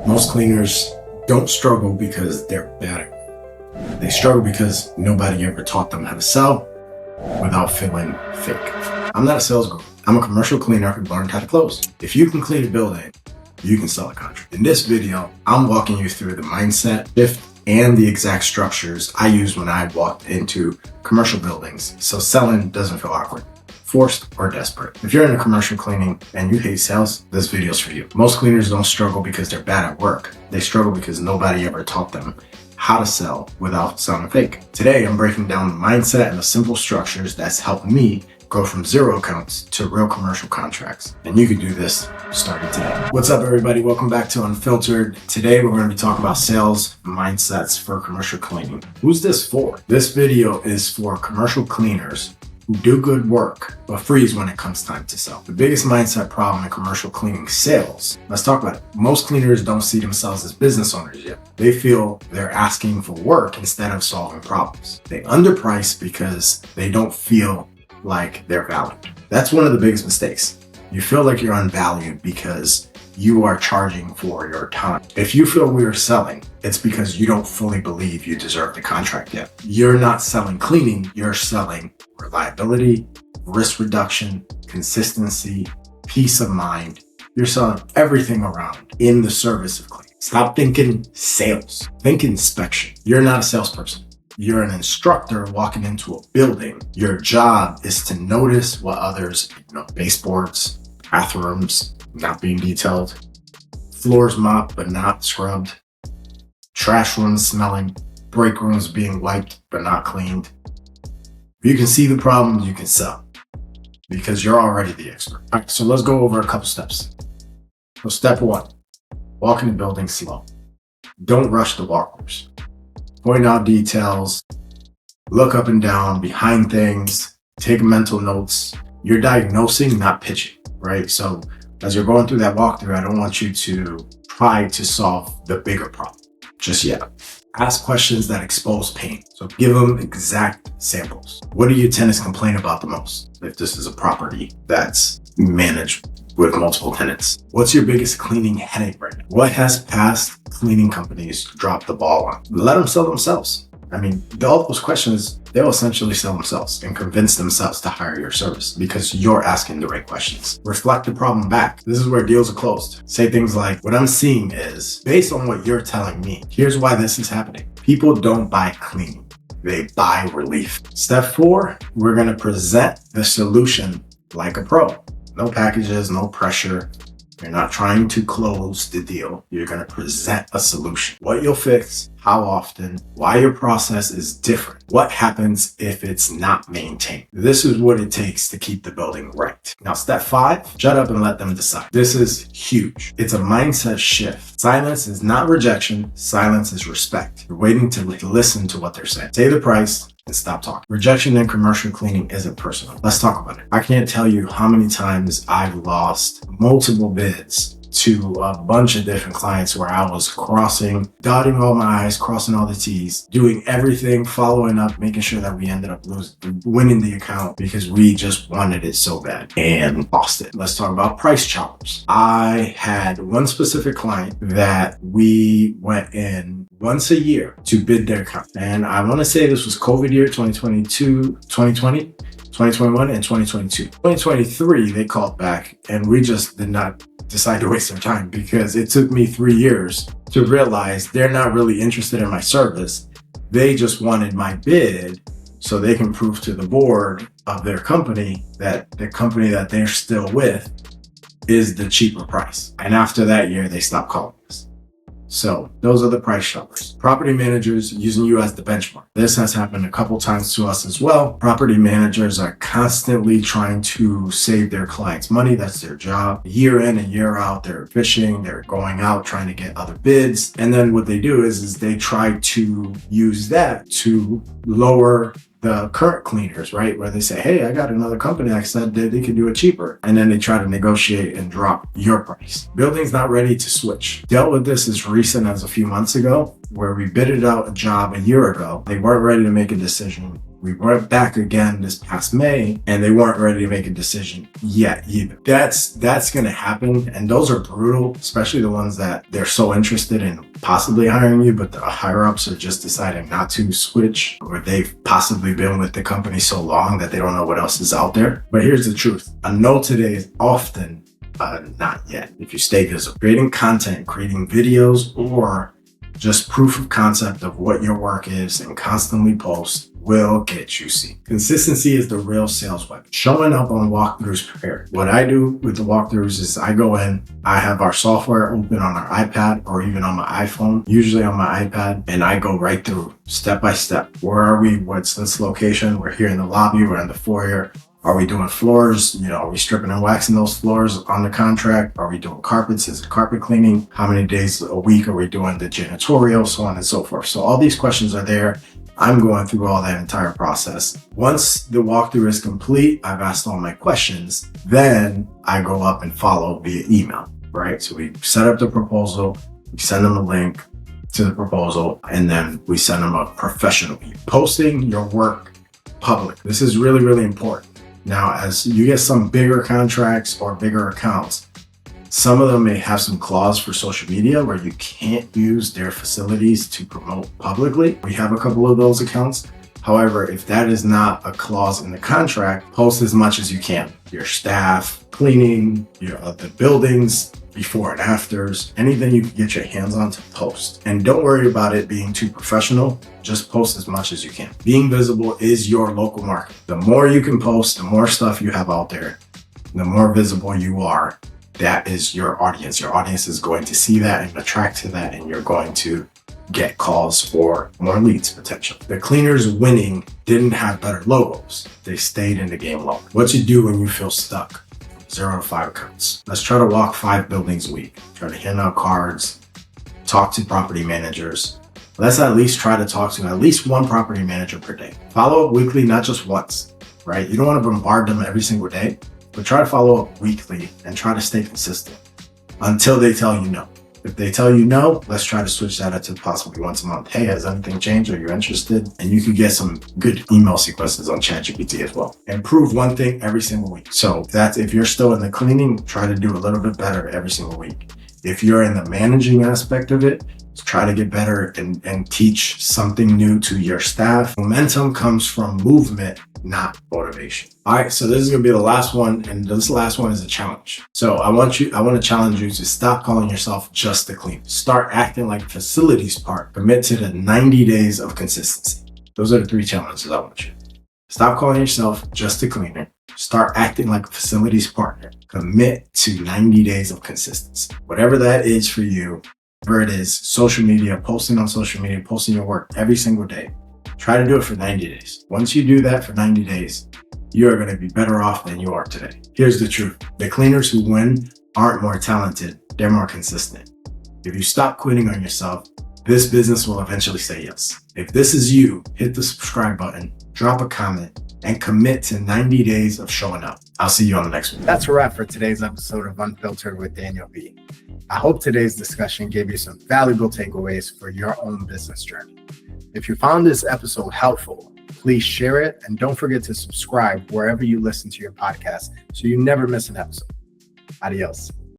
Most cleaners don't struggle because they're bad at it. They struggle because nobody ever taught them how to sell without feeling fake. I'm not a sales guru. I'm a commercial cleaner who learned how to close. If you can clean a building, you can sell a contract. In this video, I'm walking you through the mindset shift and the exact structures I used when I walked into commercial buildings so selling doesn't feel awkward, forced, or desperate. If you're into commercial cleaning and you hate sales, this video's for you. Most cleaners don't struggle because they're bad at work. They struggle because nobody ever taught them how to sell without sounding fake. Today, I'm breaking down the mindset and the simple structures that's helped me go from 0 accounts to real commercial contracts. And you can do this starting today. What's up, everybody? Welcome back to Unfiltered. Today, we're going to be talking about sales mindsets for commercial cleaning. Who's this for? This video is for commercial cleaners who do good work, but freeze when it comes time to sell. The biggest mindset problem in commercial cleaning sales, let's talk about it. Most cleaners don't see themselves as business owners yet. They feel they're asking for work instead of solving problems. They underprice because they don't feel like they're valued. That's one of the biggest mistakes. You feel like you're unvalued because you are charging for your time. If you feel we're selling, it's because you don't fully believe you deserve the contract yet. You're not selling cleaning, you're selling reliability, risk reduction, consistency, peace of mind. You're selling everything around in the service of cleaning. Stop thinking sales, think inspection. You're not a salesperson. You're an instructor walking into a building. Your job is to notice what others ignore. Baseboards, bathrooms not being detailed, floors mopped but not scrubbed, trash rooms smelling, break rooms being wiped but not cleaned. If you can see the problem, you can sell because you're already the expert. All right, so let's go over a couple steps. So step 1, walk in the building slow. Don't rush the walkthroughs. Point out details, look up and down, behind things, take mental notes. You're diagnosing, not pitching, right? So as you're going through that walkthrough, I don't want you to try to solve the bigger problem just yet. Ask questions that expose pain. So give them exact samples. What do your tenants complain about the most? If this is a property that's managed with multiple tenants, what's your biggest cleaning headache right now? What has past cleaning companies dropped the ball on? Let them sell themselves. I mean, all those questions, they'll essentially sell themselves and convince themselves to hire your service because you're asking the right questions. Reflect the problem back. This is where deals are closed. Say things like, what I'm seeing is, based on what you're telling me, here's why this is happening. People don't buy cleaning, they buy relief. Step 4, we're gonna present the solution like a pro. No packages, no pressure. You're not trying to close the deal. You're going to present a solution. What you'll fix, how often, why your process is different. What happens if it's not maintained? This is what it takes to keep the building right. Now, step 5, shut up and let them decide. This is huge. It's a mindset shift. Silence is not rejection. Silence is respect. You're waiting to listen to what they're saying. Say the price and stop talking. Rejection in commercial cleaning isn't personal. Let's talk about it. I can't tell you how many times I've lost multiple bids to a bunch of different clients where I was dotting all my I's, crossing all the T's, doing everything, following up, making sure that we ended up winning the account because we just wanted it so bad and lost it. Let's talk about price choppers. I had one specific client that we went in once a year to bid their account. And I want to say this was COVID year, 2021, and 2022. 2023, they called back and we just did not decide to waste their time because it took me 3 years to realize they're not really interested in my service. They just wanted my bid so they can prove to the board of their company that the company that they're still with is the cheaper price. And after that year, they stopped calling us. So those are the price shoppers. Property managers using you as the benchmark. This has happened a couple times to us as well. Property managers are constantly trying to save their clients money. That's their job. Year in and year out, they're fishing, they're going out trying to get other bids. And then what they do is they try to use that to lower the current cleaners, right? Where they say, hey, I got another company that said that they can do it cheaper. And then they try to negotiate and drop your price. Building's not ready to switch. Dealt with this as recent as a few months ago, where we bidded out a job a year ago. They weren't ready to make a decision. We went back again this past May and they weren't ready to make a decision yet either. That's going to happen. And those are brutal, especially the ones that they're so interested in possibly hiring you, but the higher ups are just deciding not to switch, or they've possibly been with the company so long that they don't know what else is out there. But here's the truth. A no today is often not yet. If you stay visible, creating content, creating videos, or just proof of concept of what your work is and constantly post will get you seen. Consistency is the real sales weapon. Showing up on walkthroughs prepared. What I do with the walkthroughs is I go in, I have our software open on our iPad or even on my iPhone, usually on my iPad, and I go right through step by step. Where are we? What's this location? We're here in the lobby, we're in the foyer. Are we doing floors? Are we stripping and waxing those floors on the contract? Are we doing carpets? Is it carpet cleaning? How many days a week are we doing the janitorial? So on and so forth. So all these questions are there. I'm going through all that entire process. Once the walkthrough is complete, I've asked all my questions. Then I go up and follow via email, right? So we set up the proposal, we send them a link to the proposal, and then we send them a professional email. Posting your work public. This is really, really important. Now, as you get some bigger contracts or bigger accounts, some of them may have some clause for social media where you can't use their facilities to promote publicly. We have a couple of those accounts. However, if that is not a clause in the contract, post as much as you can. Your staff, cleaning, the buildings, before and afters, anything you can get your hands on to post. And don't worry about it being too professional. Just post as much as you can. Being visible is your local market. The more you can post, the more stuff you have out there, the more visible you are. That is your audience. Your audience is going to see that and attract to that, and you're going to get calls for more leads potential. The cleaners winning didn't have better logos. They stayed in the game long. What you do when you feel stuck? 0 to 5 accounts. Let's try to walk 5 buildings a week. Try to hand out cards, talk to property managers. Let's at least try to talk to at least one property manager per day. Follow up weekly, not just once, right? You don't want to bombard them every single day, but try to follow up weekly and try to stay consistent until they tell you no. If they tell you no, let's try to switch that up to possibly once a month. Hey, has anything changed? Are you interested? And you can get some good email sequences on ChatGPT as well. Improve one thing every single week. So if you're still in the cleaning, try to do a little bit better every single week. If you're in the managing aspect of it, try to get better and teach something new to your staff. Momentum comes from movement, not motivation. All right, so this is gonna be the last one, and this last one is a challenge. So I want to challenge you to stop calling yourself just a cleaner. Start acting like facilities part. Commit to the 90 days of consistency. Those are the 3 challenges I want you. Stop calling yourself just a cleaner. Start acting like a facilities partner. Commit to 90 days of consistency. Whatever that is for you, whatever it is, social media, posting on social media, posting your work every single day. Try to do it for 90 days. Once you do that for 90 days, you are going to be better off than you are today. Here's the truth. The cleaners who win aren't more talented. They're more consistent. If you stop quitting on yourself, this business will eventually say yes. If this is you, hit the subscribe button, drop a comment, and commit to 90 days of showing up. I'll see you on the next one. That's a wrap for today's episode of Unfiltered with Daniel B. I hope today's discussion gave you some valuable takeaways for your own business journey. If you found this episode helpful, please share it, and don't forget to subscribe wherever you listen to your podcast so you never miss an episode. Adios.